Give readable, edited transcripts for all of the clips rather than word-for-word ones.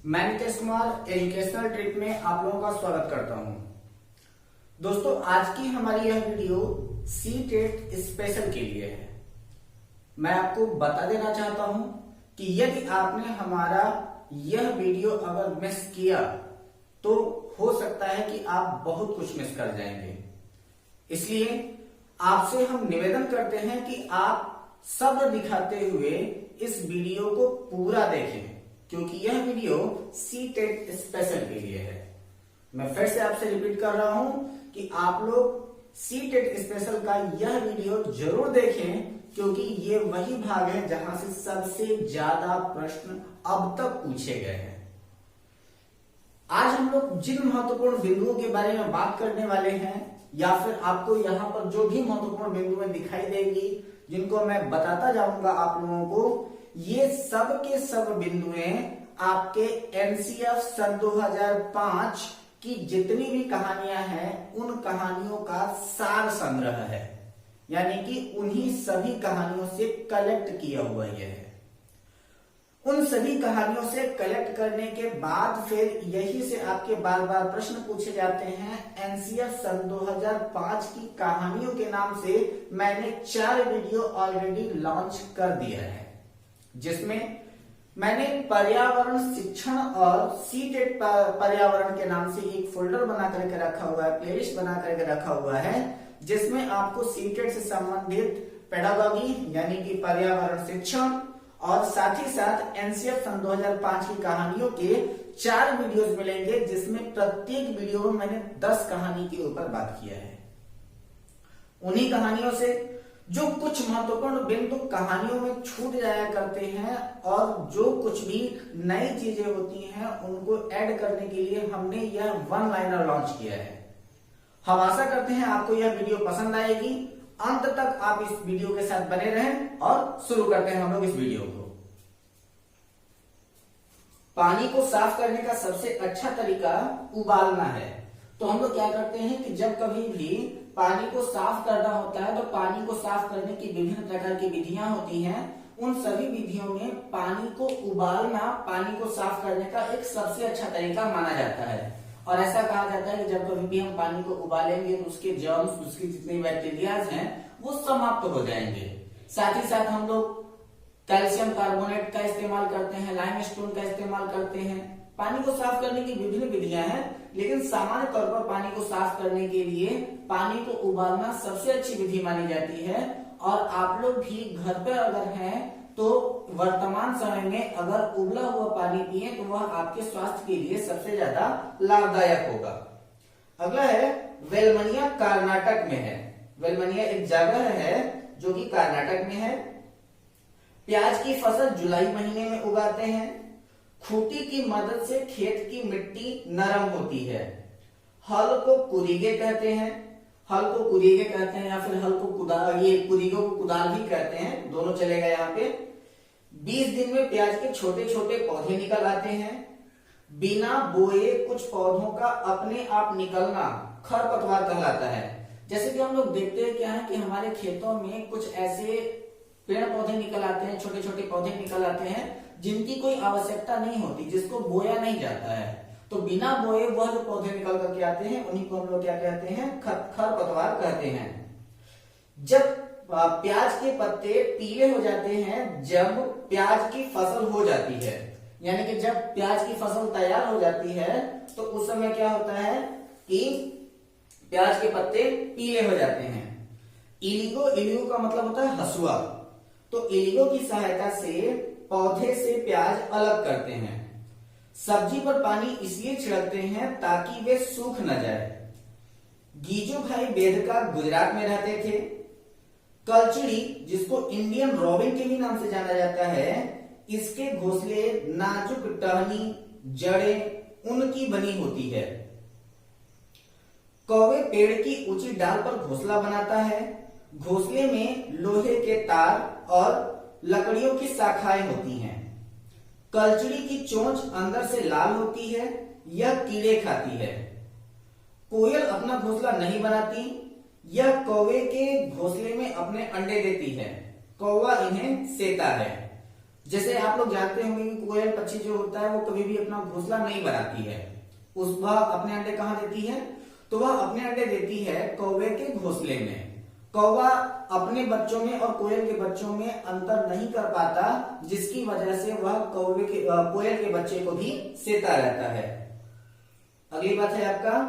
मैं Nitesh Kumar educational trip में आप लोगों का स्वागत करता हूं। दोस्तों, आज की हमारी यह वीडियो सी-टेट स्पेशल के लिए है। मैं आपको बता देना चाहता हूं कि यदि आपने हमारा यह वीडियो अगर मिस किया तो हो सकता है कि आप बहुत कुछ मिस कर जाएंगे। इसलिए आपसे हम निवेदन करते हैं कि आप सब्र दिखाते हुए इस वीडियो को पूरा देखें, क्योंकि यह वीडियो सी-टेट स्पेशल के लिए है। मैं फिर से आपसे रिपीट कर रहा हूं कि आप लोग सी-टेट स्पेशल का यह वीडियो जरूर देखें, क्योंकि ये वही भाग है जहां से सबसे ज्यादा प्रश्न अब तक पूछे गए हैं। आज हम लोग जिन महत्वपूर्ण बिंदुओं के बारे में बात करने वाले हैं, या फिर आपको यहाँ पर जो भी महत्वपूर्ण बिंदुएं दिखाई देंगी जिनको मैं बताता जाऊंगा आप लोगों को, ये सब के सब बिंदुएं आपके एनसीएफ सन 2005 की जितनी भी कहानियां हैं उन कहानियों का सार संग्रह है, यानी कि उन्हीं सभी कहानियों से कलेक्ट किया हुआ यह है। उन सभी कहानियों से कलेक्ट करने के बाद फिर यही से आपके बार बार प्रश्न पूछे जाते हैं। एनसीएफ सन 2005 की कहानियों के नाम से मैंने 4 वीडियो ऑलरेडी लॉन्च कर दिया है, जिसमें मैंने पर्यावरण शिक्षण और सी-टेट पर्यावरण के नाम से एक फोल्डर बना करके रखा हुआ है, प्लेलिस्ट बना करके रखा हुआ है, जिसमें आपको सी-टेट से संबंधित पेडागॉजी यानी कि पर्यावरण शिक्षण और साथ ही साथ एनसीएफ सन 2005 की कहानियों के 4 वीडियोस मिलेंगे, जिसमें प्रत्येक वीडियो में मैंने 10 कहानी के ऊपर बात किया है। उन्हीं कहानियों से जो कुछ महत्वपूर्ण बिंदु कहानियों में छूट जाया करते हैं और जो कुछ भी नई चीजें होती हैं उनको ऐड करने के लिए हमने यह वन लाइनर लॉन्च किया है। हम आशा करते हैं आपको यह वीडियो पसंद आएगी। अंत तक आप इस वीडियो के साथ बने रहें और शुरू करते हैं हम लोग इस वीडियो को। पानी को साफ करने का सबसे अच्छा तरीका उबालना है। तो हम लोग क्या करते हैं कि जब कभी भी पानी को साफ करना होता है तो पानी को साफ करने की विभिन्न प्रकार की विधियां होती हैं। उन सभी विधियों में पानी को उबालना पानी को साफ करने का एक सबसे अच्छा तरीका माना जाता है। और ऐसा कहा जाता है कि जब कभी भी हम पानी को उबालेंगे तो उसके जर्म्स, उसकी जितने बैक्टीरियाज हैं वो समाप्त हो जाएंगे। साथ ही साथ हम लोग कैल्शियम कार्बोनेट का इस्तेमाल करते हैं, लाइमस्टोन का इस्तेमाल करते हैं। पानी को साफ करने की विभिन्न विधियां हैं, लेकिन सामान्य तौर पर पानी को साफ करने के लिए पानी को उबालना सबसे अच्छी विधि मानी जाती है। और आप लोग भी घर पर अगर हैं तो वर्तमान समय में अगर उबला हुआ पानी पिए तो वह आपके स्वास्थ्य के लिए सबसे ज्यादा लाभदायक होगा। अगला है वेलमनिया, कर्नाटक में है। वेलमनिया एक जगह है जो कि कर्नाटक में है। प्याज की फसल जुलाई महीने में उगाते हैं। खूंटी की मदद से खेत की मिट्टी नरम होती है। हल को कुरीगे कहते हैं। हल को कुरीगे कहते हैं या फिर हल को कुदाल, ये कुरीगो को कुदाल भी कहते हैं, दोनों चलेगा यहाँ पे। 20 दिन में प्याज के छोटे छोटे पौधे निकल आते हैं। बिना बोए कुछ पौधों का अपने आप निकलना खरपतवार कहलाता है। जैसे कि हम लोग देखते हैं क्या है कि हमारे खेतों में कुछ ऐसे पेड़ पौधे निकल आते हैं, छोटे छोटे पौधे निकल आते हैं जिनकी कोई आवश्यकता नहीं होती, जिसको बोया नहीं जाता है। तो बिना बोए वह जो पौधे निकल करके आते हैं उन्हीं को हम लोग क्या कहते हैं, खरपतवार कहते हैं। जब प्याज के पत्ते पीले हो जाते हैं, जब प्याज की फसल हो जाती है, यानी कि जब प्याज की फसल तैयार हो जाती है तो उस समय क्या होता है कि प्याज के पत्ते पीले हो जाते हैं। इलिगो, इलिगो का मतलब होता है हसुआ। तो इलिगो की सहायता से पौधे से प्याज अलग करते हैं। सब्जी पर पानी इसलिए छिड़कते हैं ताकि वे सूख न जाए। गीजू भाई बेदका गुजरात में रहते थे। कलचुड़ी, जिसको इंडियन रॉबिन के भी नाम से जाना जाता है, इसके घोंसले नाजुक टहनी, जड़ें उनकी बनी होती है। कौवे पेड़ की ऊंची डाल पर घोंसला बनाता है। घोंसले में लोहे के तार और लकड़ियों की शाखाएं होती हैं। कलचुड़ी की चोंच अंदर से लाल होती है, यह कीड़े खाती है। कोयल अपना घोंसला नहीं बनाती, यह कौवे के घोंसले में अपने अंडे देती है। कौवा इन्हें सेता है। जैसे आप लोग जानते होंगे कि कोयल पक्षी जो होता है वो कभी भी अपना घोंसला नहीं बनाती है। वह अपने अंडे कहाँ देती है? तो वह अपने अंडे देती है कौवे के घोंसले में। कौवा अपने बच्चों में और कोयल के बच्चों में अंतर नहीं कर पाता, जिसकी वजह से वह कोयल के बच्चे को भी सेता रहता है। अगली बात है आपका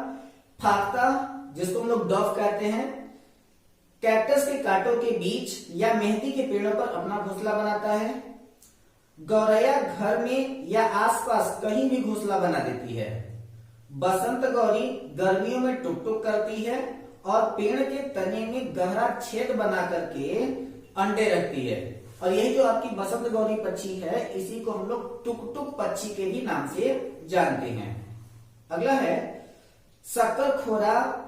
फाख्ता, जिसको हम लोग डॉफ कहते हैं। कैक्टस के कांटों के बीच या मेहंदी के पेड़ों पर अपना घोंसला बनाता है। गौरैया घर में या आसपास कहीं भी घोंसला बना देती है। बसंत गौरी गर्मियों में टुक टुक करती है और पेड़ के तने में गहरा छेद बना करके अंडे रखती है। और यही जो आपकी बसंत गौरी पक्षी है, इसी को हम लोग टुक टुक पक्षी के भी नाम से जानते हैं। अगला है शक्करखोरा,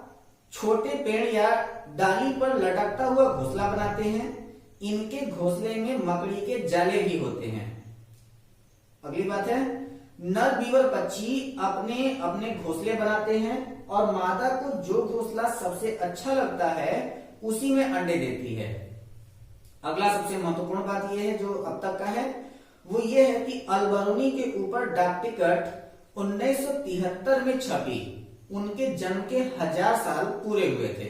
छोटे पेड़ या डाली पर लटकता हुआ घोंसला बनाते हैं। इनके घोंसले में मकड़ी के जाले भी होते हैं। अगली बात है नर बीवर पक्षी अपने अपने घोंसले बनाते हैं और मादा को जो घोंसला सबसे अच्छा लगता है उसी में अंडे देती है। अगला सबसे महत्वपूर्ण बात यह है जो अब तक का है, वो ये है कि अलबरूनी के ऊपर डाक टिकट 1973 में छपी। उनके जन्म के 1000 साल पूरे हुए थे।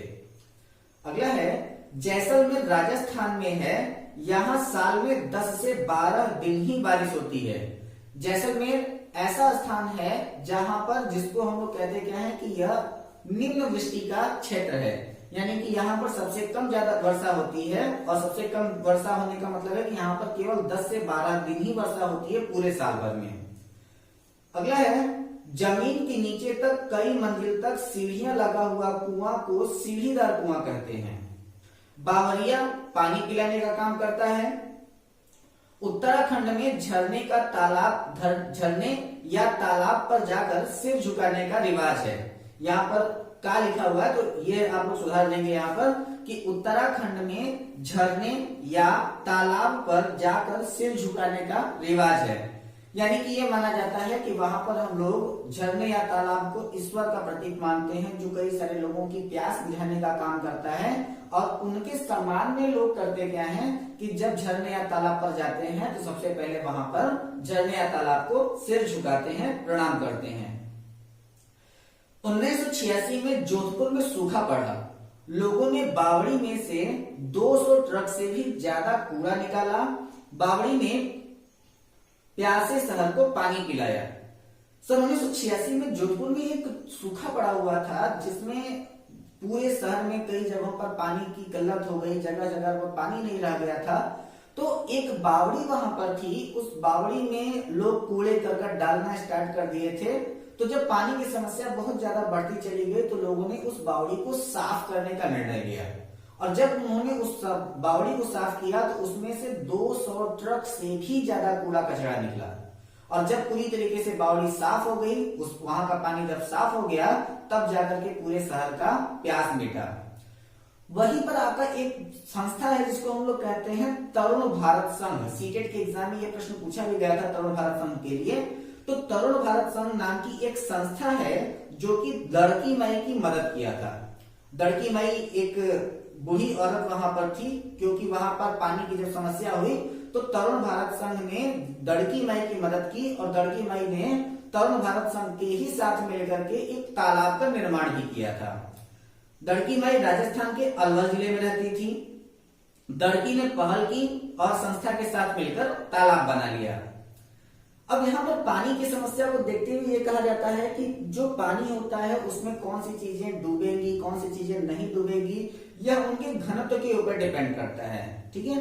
अगला है जैसलमेर राजस्थान में है। यहाँ साल में 10 से 12 दिन ही बारिश होती है। जैसलमेर ऐसा स्थान है जहां पर, जिसको हम लोग कहते क्या है कि यह निम्न वृष्टि का क्षेत्र है, यानी कि यहाँ पर सबसे कम ज्यादा वर्षा होती है। और सबसे कम वर्षा होने का मतलब है कि यहाँ पर केवल 10 से 12 दिन ही वर्षा होती है पूरे साल भर में। अगला है जमीन के नीचे तक कई मंजिल तक सीढ़ियां लगा हुआ कुआं को सीढ़ीदार कुआं कहते हैं। बावरिया पानी पिलाने का काम करता है। उत्तराखंड में झरने या तालाब पर जाकर सिर झुकाने का रिवाज है। यहाँ पर क्या लिखा हुआ है तो ये आप लोग सुधार लेंगे यहाँ पर कि उत्तराखंड में झरने या तालाब पर जाकर सिर झुकाने का रिवाज है। यानी कि ये माना जाता है कि वहां पर हम लोग झरने या तालाब को ईश्वर का प्रतीक मानते हैं, जो कई सारे लोगों की प्यास बुझाने का काम करता है। और उनके सम्मान में लोग करते क्या है कि जब झरने या तालाब पर जाते हैं तो सबसे पहले वहां पर झरने या तालाब को सिर झुकाते हैं, प्रणाम करते हैं। 1986 में जोधपुर में सूखा पड़ा। लोगों ने बावड़ी में से 200 ट्रक से भी ज्यादा कूड़ा निकाला। बावड़ी में प्यासे शहर को पानी पिलाया। सन 1986 में जोधपुर में एक सूखा पड़ा हुआ था, जिसमें पूरे शहर में कई जगहों पर पानी की किल्लत हो गई, जगह जगह पर पानी नहीं रह गया था। तो एक बावड़ी वहां पर थी, उस बावड़ी में लोग कूड़े करकट डालना स्टार्ट कर दिए थे। तो जब पानी की समस्या बहुत ज्यादा बढ़ती चली गई तो लोगों ने उस बावड़ी को साफ करने का निर्णय लिया। और जब उन्होंने उस बावड़ी को साफ किया तो उसमें से 200 ट्रक से भी ज्यादा कूड़ा कचरा निकला। और जब पूरी तरीके से बावड़ी साफ हो गई, उस वहां का पानी जब साफ हो गया, तब जाकर के पूरे शहर का प्यास मिटा। वहीं पर आपका एक संस्था है जिसको हम लोग कहते हैं तरुण भारत संघ। सीटेट के एग्जाम में यह प्रश्न पूछा भी गया था तरुण भारत संघ के लिए। तो तरुण भारत संघ नाम की एक संस्था है जो कि दड़की माई की मदद किया था। दड़की माई एक बूढ़ी औरत वहां पर थी, क्योंकि वहां पर पानी की जब समस्या हुई तो तरुण भारत संघ ने दड़की माई की मदद की और दड़की माई ने तरुण भारत संघ के ही साथ मिलकर के एक तालाब का निर्माण भी किया था। दड़की माई राजस्थान के अलवर जिले में रहती थी। दड़की ने पहल की और संस्था के साथ मिलकर तालाब बना लिया। अब यहाँ पर पानी की समस्या को देखते हुए ये कहा जाता है कि जो पानी होता है उसमें कौन सी चीजें डूबेंगी, कौन सी चीजें नहीं डूबेगी, यह उनके घनत्व के ऊपर डिपेंड करता है। ठीक है,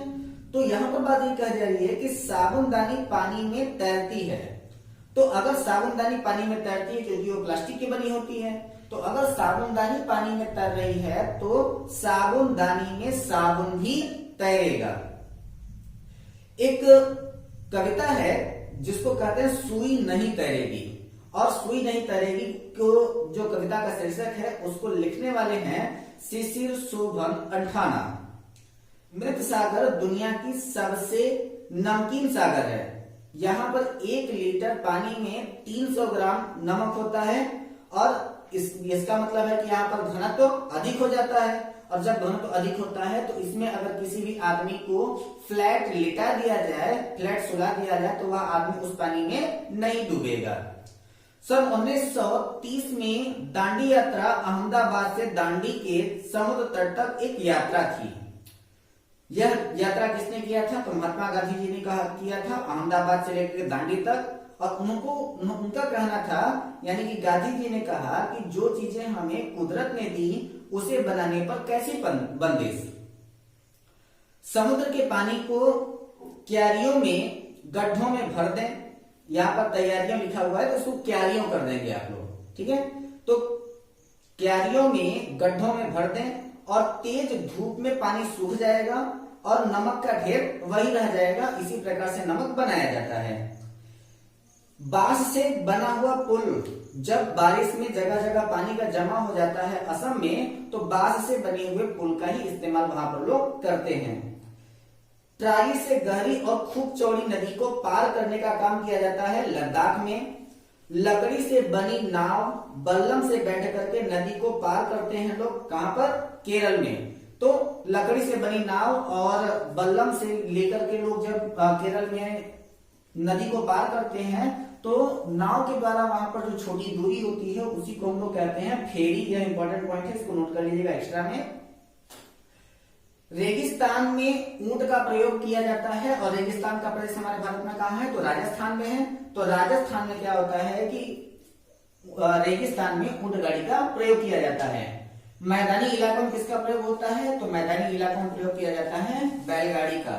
तो यहाँ पर बात ये कही जा रही है कि साबुनदानी पानी में तैरती है। तो अगर साबुनदानी पानी में तैरती है, क्योंकि वो प्लास्टिक की बनी होती है, तो अगर साबुनदानी पानी में तैर रही है तो साबुनदानी में साबुन भी तैरेगा। एक कविता है जिसको कहते हैं सुई नहीं तैरेगी। और सुई नहीं तैरेगी को जो कविता का शीर्षक है उसको लिखने वाले हैं शिशिर शोभन अंठाना। मृत सागर दुनिया की सबसे नमकीन सागर है। यहाँ पर 1 लीटर पानी में 300 ग्राम नमक होता है और इसका मतलब है कि यहाँ पर घनत्व अधिक हो जाता है। और जब घनत्व अधिक होता है तो इसमें अगर किसी भी आदमी को फ्लैट लिटा दिया जाए, फ्लैट सुला दिया जाए, तो वह आदमी उस पानी में नहीं डूबेगा। सन 1930 में दांडी यात्रा अहमदाबाद से दांडी के समुद्र तट तक एक यात्रा थी। यह यात्रा किसने किया था? तो महात्मा गांधी जी ने किया था, अहमदाबाद से लेकर दांडी तक। और उनका कहना था, यानी कि गांधी जी ने कहा कि जो चीजें हमें कुदरत ने दी उसे बनाने पर कैसी बंदिश। समुद्र के पानी को क्यारियों में, गड्ढों में भर दें। यहाँ पर तैयारियां लिखा हुआ है तो उसको क्यारियों कर देंगे आप लोग, ठीक है। तो क्यारियों में, गड्ढों में भर दें और तेज धूप में पानी सूख जाएगा और नमक का ढेर वही रह जाएगा। इसी प्रकार से नमक बनाया जाता है। बांस से बना हुआ पुल, जब बारिश में जगह जगह पानी का जमा हो जाता है असम में, तो बांस से बने हुए पुल का ही इस्तेमाल वहां पर लोग करते हैं। ट्राली से गहरी और खूब चौड़ी नदी को पार करने का काम किया जाता है लद्दाख में। लकड़ी से बनी नाव, बल्लम से बैठ करके नदी को पार करते हैं लोग। कहां पर? केरल में। तो लकड़ी से बनी नाव और बल्लम से लेकर के लोग जब केरल में नदी को पार करते हैं तो नाव के द्वारा वहां पर जो छोटी दूरी होती है उसी को हम लोग कहते हैं फेरी। यह इंपॉर्टेंट पॉइंट है, इसको नोट कर लीजिएगा एक्स्ट्रा में। रेगिस्तान में ऊंट का प्रयोग किया जाता है और रेगिस्तान का प्रदेश हमारे भारत में कहां है? तो राजस्थान में है। तो राजस्थान में क्या होता है कि रेगिस्तान में ऊंट गाड़ी का प्रयोग किया जाता है। मैदानी इलाकों में किसका प्रयोग होता है? तो मैदानी इलाकों में प्रयोग किया जाता है बैलगाड़ी का।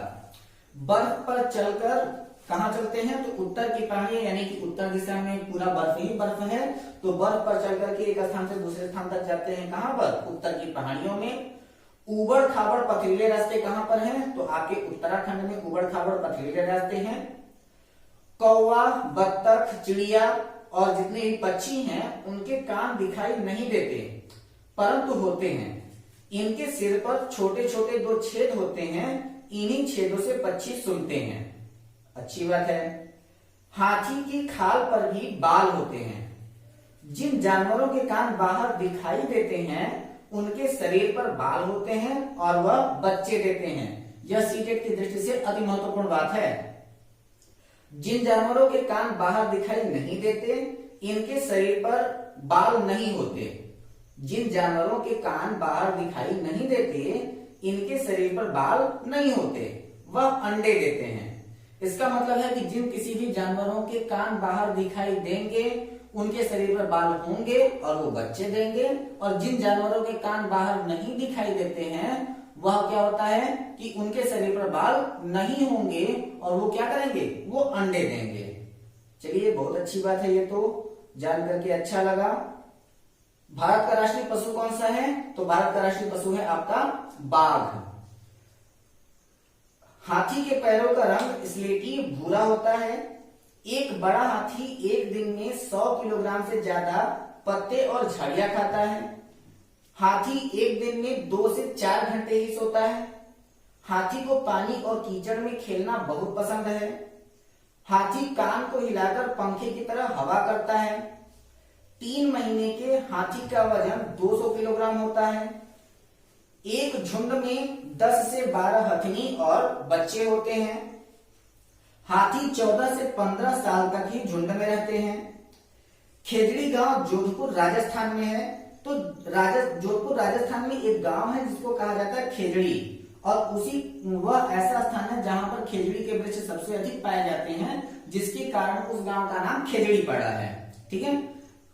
बर्फ पर चलकर कहां चलते हैं? तो उत्तर की पहाड़ियां, यानी कि उत्तर दिशा में पूरा बर्फ ही बर्फ है। तो बर्फ पर चलकर के एक स्थान से दूसरे स्थान तक जाते हैं। कहां पर? उत्तर की पहाड़ियों में। उबड़ खाबड़ पथरीले रास्ते कहां पर हैं? तो आपके उत्तराखंड में उबड़ खाबड़ पथरीले रास्ते हैं। कौवा, बत्तख, चिड़िया और जितने भी पक्षी हैं उनके कान दिखाई नहीं देते परंतु होते हैं। इनके सिर पर छोटे छोटे 2 छेद होते हैं, इन्हीं छेदों से पक्षी सुनते हैं। अच्छी बात है। हाथी की खाल पर भी बाल होते हैं। जिन जानवरों के कान बाहर दिखाई देते हैं उनके शरीर पर बाल होते हैं और वह बच्चे देते हैं। यह सीटेट की दृष्टि से अति महत्वपूर्ण बात है। जिन जानवरों के कान बाहर दिखाई नहीं देते इनके शरीर पर बाल नहीं होते। जिन जानवरों के कान बाहर दिखाई नहीं देते इनके शरीर पर बाल नहीं होते, वह अंडे देते हैं। इसका मतलब है कि जिन किसी भी जानवरों के कान बाहर दिखाई देंगे उनके शरीर पर बाल होंगे और वो बच्चे देंगे, और जिन जानवरों के कान बाहर नहीं दिखाई देते हैं वह क्या होता है कि उनके शरीर पर बाल नहीं होंगे और वो क्या करेंगे? वो अंडे देंगे। चलिए, बहुत अच्छी बात है, ये तो जान करके अच्छा लगा। भारत का राष्ट्रीय पशु कौन सा है? तो भारत का राष्ट्रीय पशु है आपका बाघ। हाथी के पैरों का रंग स्लेटी भूरा होता है। एक बड़ा हाथी एक दिन में 100 किलोग्राम से ज्यादा पत्ते और झाड़ियां खाता है। हाथी एक दिन में 2 से 4 घंटे ही सोता है। हाथी को पानी और कीचड़ में खेलना बहुत पसंद है। हाथी कान को हिलाकर पंखे की तरह हवा करता है। 3 महीने के हाथी का वजन 200 किलोग्राम होता है। एक झुंड में 10 से 12 हथनी और बच्चे होते हैं। हाथी 14 से 15 साल तक ही झुंड में रहते हैं। खेजड़ी गांव जोधपुर राजस्थान में है। तो जोधपुर राजस्थान में एक गांव है जिसको कहा जाता है खेजड़ी, और वह ऐसा स्थान है जहां पर खेजड़ी के वृक्ष सबसे अधिक पाए जाते हैं, जिसके कारण उस गांव का नाम खेजड़ी पड़ा है। ठीक है।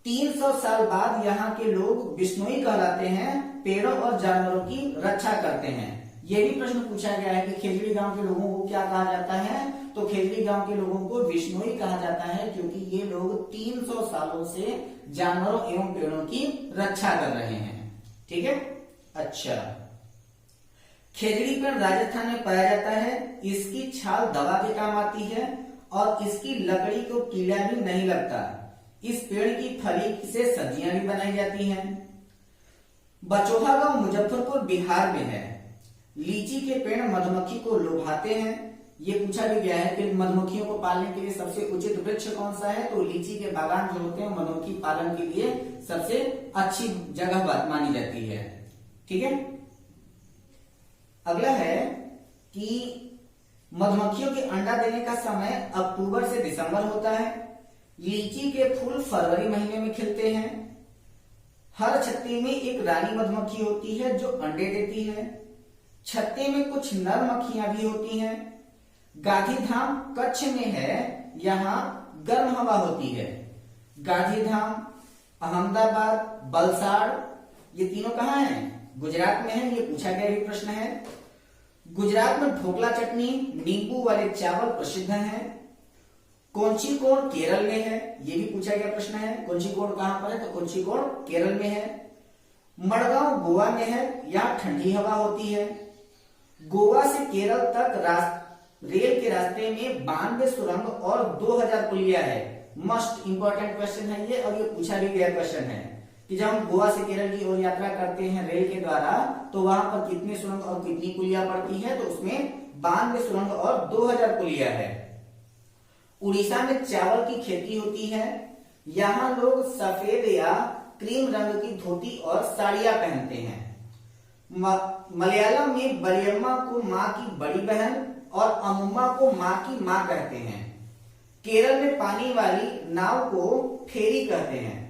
300 साल बाद यहाँ के लोग बिश्नोई कहलाते हैं, पेड़ों और जानवरों की रक्षा करते हैं। यह भी प्रश्न पूछा गया है कि खेजड़ी गांव के लोगों को क्या कहा जाता है? तो खेजड़ी गांव के लोगों को बिश्नोई कहा जाता है, क्योंकि ये लोग 300 सालों से जानवरों एवं पेड़ों की रक्षा कर रहे हैं। ठीक है। अच्छा, खेजड़ी पेड़ राजस्थान में पाया जाता है। इसकी छाल दवा के काम आती है और इसकी लकड़ी को कीड़ा भी नहीं लगता। इस पेड़ की फली से सब्जियां भी बनाई जाती हैं। बचोहा गांव मुजफ्फरपुर बिहार में है। लीची के पेड़ मधुमक्खी को लुभाते हैं। ये पूछा भी गया है कि मधुमक्खियों को पालने के लिए सबसे उचित वृक्ष कौन सा है? तो लीची के बागान जो होते हैं मधुमक्खी पालन के लिए सबसे अच्छी जगह मानी जाती है। ठीक है। अगला है कि मधुमक्खियों के अंडा देने का समय अक्टूबर से दिसंबर होता है। लीची के फूल फरवरी महीने में खिलते हैं। हर छत्ते में एक रानी मधुमक्खी होती है जो अंडे देती है। छत्ते में कुछ नर मक्खियां भी होती हैं। गांधीधाम कच्छ में है, यहाँ गर्म हवा होती है। गांधीधाम, अहमदाबाद, वलसाड़, ये तीनों कहाँ हैं? गुजरात में है। ये पूछा गया भी प्रश्न है। गुजरात में ढोकला चटनी, नींबू वाले चावल प्रसिद्ध हैं। कोंचीकोड केरल में है। ये भी पूछा गया प्रश्न है। कोंचीकोड कहां पर है? तो कोंचीकोड केरल में है। मडगांव गोवा में है, यहाँ ठंडी हवा होती है। गोवा से केरल तक रेल के रास्ते में 92 सुरंग और 2000 पुलिया है। मस्ट इंपॉर्टेंट क्वेश्चन है ये, और ये पूछा भी गया क्वेश्चन है कि जब हम गोवा से केरल की ओर यात्रा करते हैं रेल के द्वारा तो वहां पर कितनी सुरंग और कितनी पुलिया पड़ती है? तो उसमें 92 सुरंग और 2000 पुलिया है। उड़ीसा में चावल की खेती होती है। यहाँ लोग सफेद या क्रीम रंग की धोती और साड़ियां पहनते हैं। मलयालम में बलियम्मा को माँ की बड़ी बहन और अमुम्मा को माँ की माँ कहते हैं। केरल में पानी वाली नाव को फेरी कहते हैं।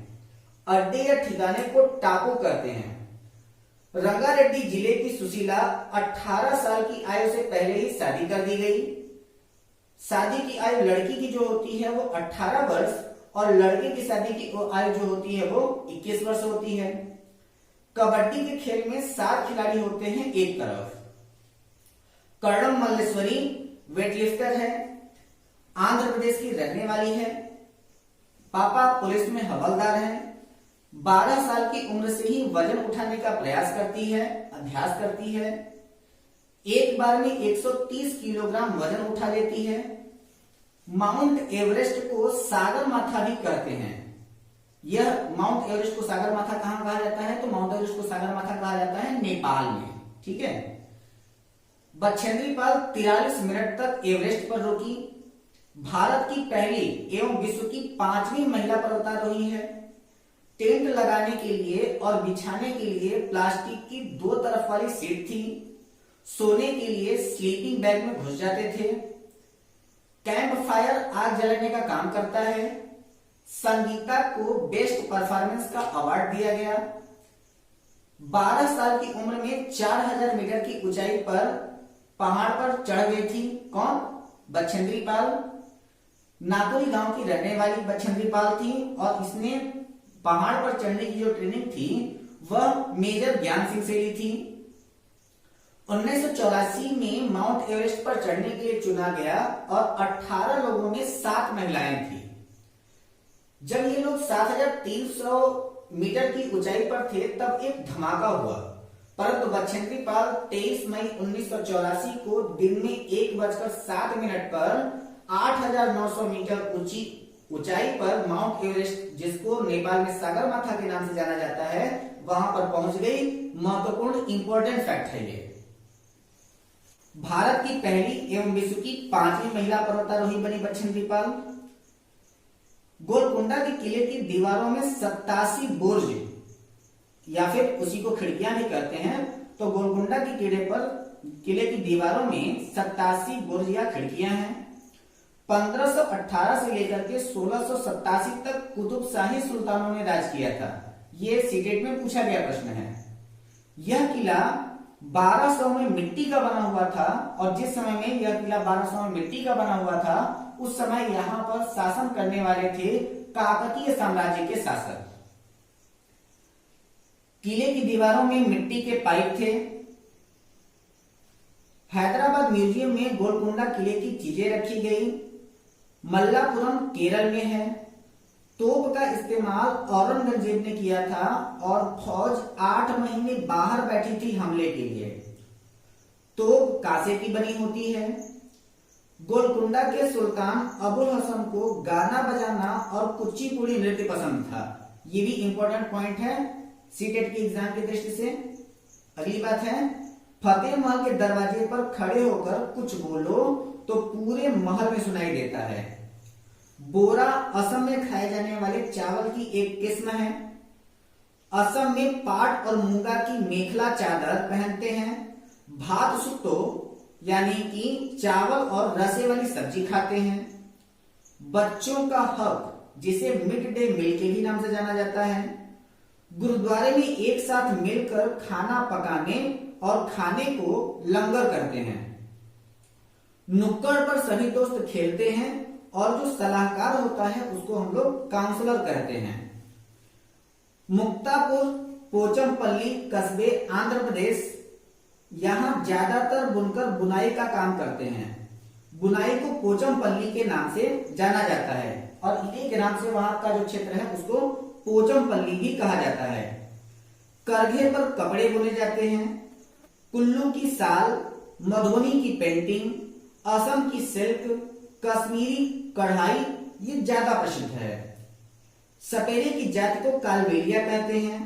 अड्डे या ठिकाने को टापू कहते हैं। रंगारेड्डी जिले की सुशीला 18 साल की आयु से पहले ही शादी कर दी गई। शादी की आयु लड़की की जो होती है वो 18 वर्ष और लड़के की शादी की आयु जो होती है वो 21 वर्ष होती है। कबड्डी के खेल में 7 खिलाड़ी होते हैं एक तरफ। कर्णम मल्लेश्वरी वेटलिफ्टर है, आंध्र प्रदेश की रहने वाली है। पापा पुलिस में हवलदार हैं। 12 साल की उम्र से ही वजन उठाने का प्रयास करती है, अभ्यास करती है। एक बार में 130 किलोग्राम वजन उठा लेती है। माउंट एवरेस्ट को सागर माथा भी कहते हैं। यह माउंट एवरेस्ट को सागर माथा कहां कहा जाता है? तो माउंट एवरेस्ट को सागर माथा कहा जाता है नेपाल में। ठीक है। बछेंद्री पाल 43 मिनट तक एवरेस्ट पर रुकी। भारत की पहली एवं विश्व की 5वीं महिला पर्वतारोही है। टेंट लगाने के लिए और बिछाने के लिए प्लास्टिक की 2 तरफ वाली सीट थी। सोने के लिए स्लीपिंग बैग में घुस जाते थे। कैंप फायर आग जलाने का काम करता है। संगीता को बेस्ट परफॉर्मेंस का अवार्ड दिया गया। 12 साल की उम्र में 4000 मीटर की ऊंचाई पर पहाड़ पर चढ़ गई थी। कौन? बछेंद्री पाल। नागौरी गांव की रहने वाली बछेंद्री पाल थी और इसने पहाड़ पर चढ़ने की जो ट्रेनिंग थी वह मेजर ज्ञान सिंह से ली थी। 1984 में माउंट एवरेस्ट पर चढ़ने के लिए चुना गया और 18 लोगों में 7 महिलाएं थी। जब ये लोग 7300 मीटर की ऊंचाई पर थे तब एक धमाका हुआ, परंतु बछेंद्री पाल 23 मई 1984 को दिन में 1:07 पर 8900 मीटर ऊंचाई पर माउंट एवरेस्ट, जिसको नेपाल में सागर माथा के नाम से जाना जाता है, वहां पर पहुंच गई। महत्वपूर्ण इंपॉर्टेंट फैक्ट है ये। भारत की पहली एवं विश्व की 5वीं महिला पर्वतारोही बनी बछेंद्री पाल। गोलकुंडा के किले की दीवारों में 87 बुर्ज या फिर उसी को खिड़कियां भी कहते हैं। तो गोलकुंडा के किले की दीवारों में 87 बुर्ज या खिड़कियां हैं। 1518 से लेकर के 1687 तक कुतुबशाही सुल्तानों ने राज किया था। ये सीटेट में पूछा गया प्रश्न है। यह किला 1200 में मिट्टी का बना हुआ था और जिस समय में यह किला 1200 में मिट्टी का बना हुआ था उस समय यहां पर शासन करने वाले थे काकतीय साम्राज्य के शासक। किले की दीवारों में मिट्टी के पाइप थे। हैदराबाद म्यूजियम में गोलकुंडा किले की चीजें रखी गई। मल्लापुरम केरल में है। तोप का इस्तेमाल औरंगजेब ने किया था और फौज 8 महीने बाहर बैठी थी हमले के लिए। तोप कांसे की बनी होती है। गोलकुंडा के सुल्तान अबुल हसन को गाना बजाना और कुचिपुड़ी नृत्य पसंद था। ये भी इंपॉर्टेंट पॉइंट है सीटेट की एग्जाम की दृष्टि से। अगली बात है, फतेह महल के दरवाजे पर खड़े होकर कुछ बोलो तो पूरे महल में सुनाई देता है। बोरा असम में खाए जाने वाले चावल की एक किस्म है। असम में पाट और मूंगा की मेखला चादर पहनते हैं। भात सुट्टो यानी कि चावल और रसे वाली सब्जी खाते हैं। बच्चों का हक जिसे मिड डे मील के भी नाम से जाना जाता है। गुरुद्वारे में एक साथ मिलकर खाना पकाने और खाने को लंगर करते हैं। नुक्कड़ पर सभी दोस्त खेलते हैं और जो सलाहकार होता है उसको हम लोग काउंसलर कहते हैं। मुक्तापुर पोचमपल्ली कस्बे आंध्र प्रदेश, यहां ज्यादातर बुनकर बुनाई का काम करते हैं। बुनाई को पोचमपल्ली के नाम से जाना जाता है और इन्हीं के नाम से वहां का जो क्षेत्र है उसको पोचमपल्ली भी कहा जाता है। करघे पर कपड़े बुने जाते हैं। कुल्लू की साल, मधुबनी की पेंटिंग, असम की सिल्क, कश्मीरी कढ़ाई ये ज्यादा प्रसिद्ध है। सपेरे की जाति को कालबेलिया कहते हैं।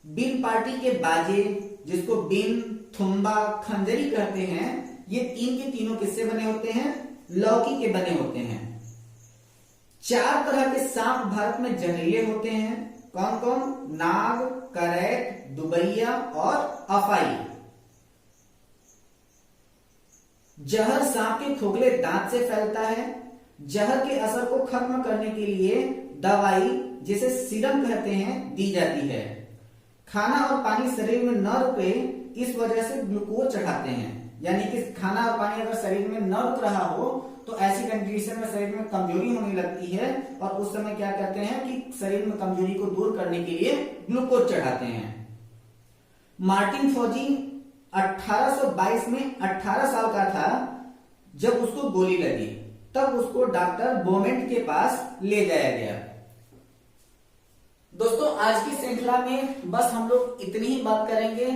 बीन पार्टी के बाजे जिसको बीन, थुम्बा, खंजरी कहते हैं, ये तीन के तीनों किससे बने होते हैं? लौकी के बने होते हैं। 4 तरह के सांप भारत में जहरीले होते हैं। कौन कौन? नाग, करैट, दुबैया और अफाई। जहर सांप के खोखले दांत से फैलता है। जहर के असर को खत्म करने के लिए दवाई जिसे सीरम कहते हैं दी जाती है। खाना और पानी शरीर में न रुके इस वजह से ग्लूकोज चढ़ाते हैं, यानी कि खाना और पानी अगर शरीर में न रुक रहा हो तो ऐसी कंडीशन में शरीर में कमजोरी होने लगती है और उस समय क्या करते हैं कि शरीर में कमजोरी को दूर करने के लिए ग्लूकोज चढ़ाते हैं। मार्टिन फौजी 1822 में 18 साल का था जब उसको गोली लगी, तब उसको डॉक्टर बोमेंट के पास ले जाया गया। दोस्तों आज की श्रृंखला में बस हम लोग इतनी ही बात करेंगे।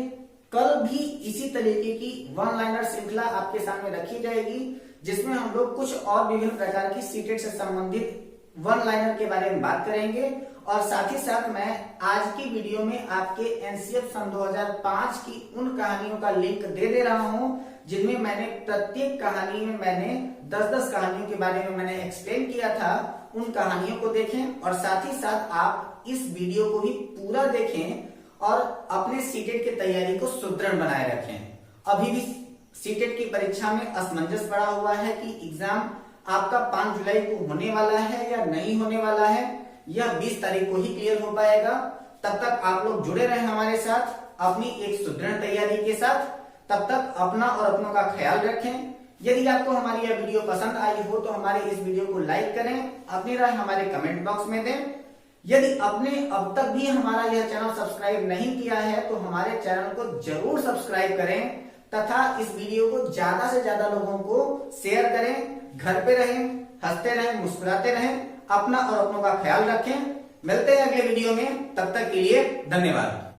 कल भी इसी तरीके की वन लाइनर श्रृंखला आपके सामने रखी जाएगी जिसमें हम लोग कुछ और विभिन्न प्रकार की सीटेट से संबंधित वन लाइनर के बारे में बात करेंगे और साथ ही साथ मैं आज की वीडियो में आपके एनसीएफ सन 2005 की उन कहानियों का लिंक दे रहा हूं जिनमें मैंने प्रत्येक कहानी में मैंने 10-10 कहानियों के बारे में मैंने एक्सप्लेन किया था। उन कहानियों को देखें और साथ ही साथ आप इस वीडियो को भी पूरा देखें और अपने सीटेट की तैयारी को सुदृढ़ बनाए रखें। अभी भी सीटेट की परीक्षा में असमंजस पड़ा हुआ है कि एग्जाम आपका 5 जुलाई को होने वाला है या नहीं होने वाला है, यह 20 तारीख को ही क्लियर हो पाएगा। तब तक आप लोग जुड़े रहें हमारे साथ अपनी एक सुदृढ़ तैयारी के साथ। तब तक अपना और अपनों का ख्याल रखें। यदि आपको हमारी यह वीडियो पसंद आई हो तो हमारे इस वीडियो को लाइक करें, अपनी राय हमारे कमेंट बॉक्स में दें। यदि आपने अब तक भी हमारा यह चैनल सब्सक्राइब नहीं किया है तो हमारे चैनल को जरूर सब्सक्राइब करें तथा इस वीडियो को ज्यादा से ज्यादा लोगों को शेयर करें। घर पे रहें, हंसते रहें, मुस्कुराते रहें, अपना और अपनों का ख्याल रखें। मिलते हैं अगले वीडियो में, तब तक के लिए धन्यवाद।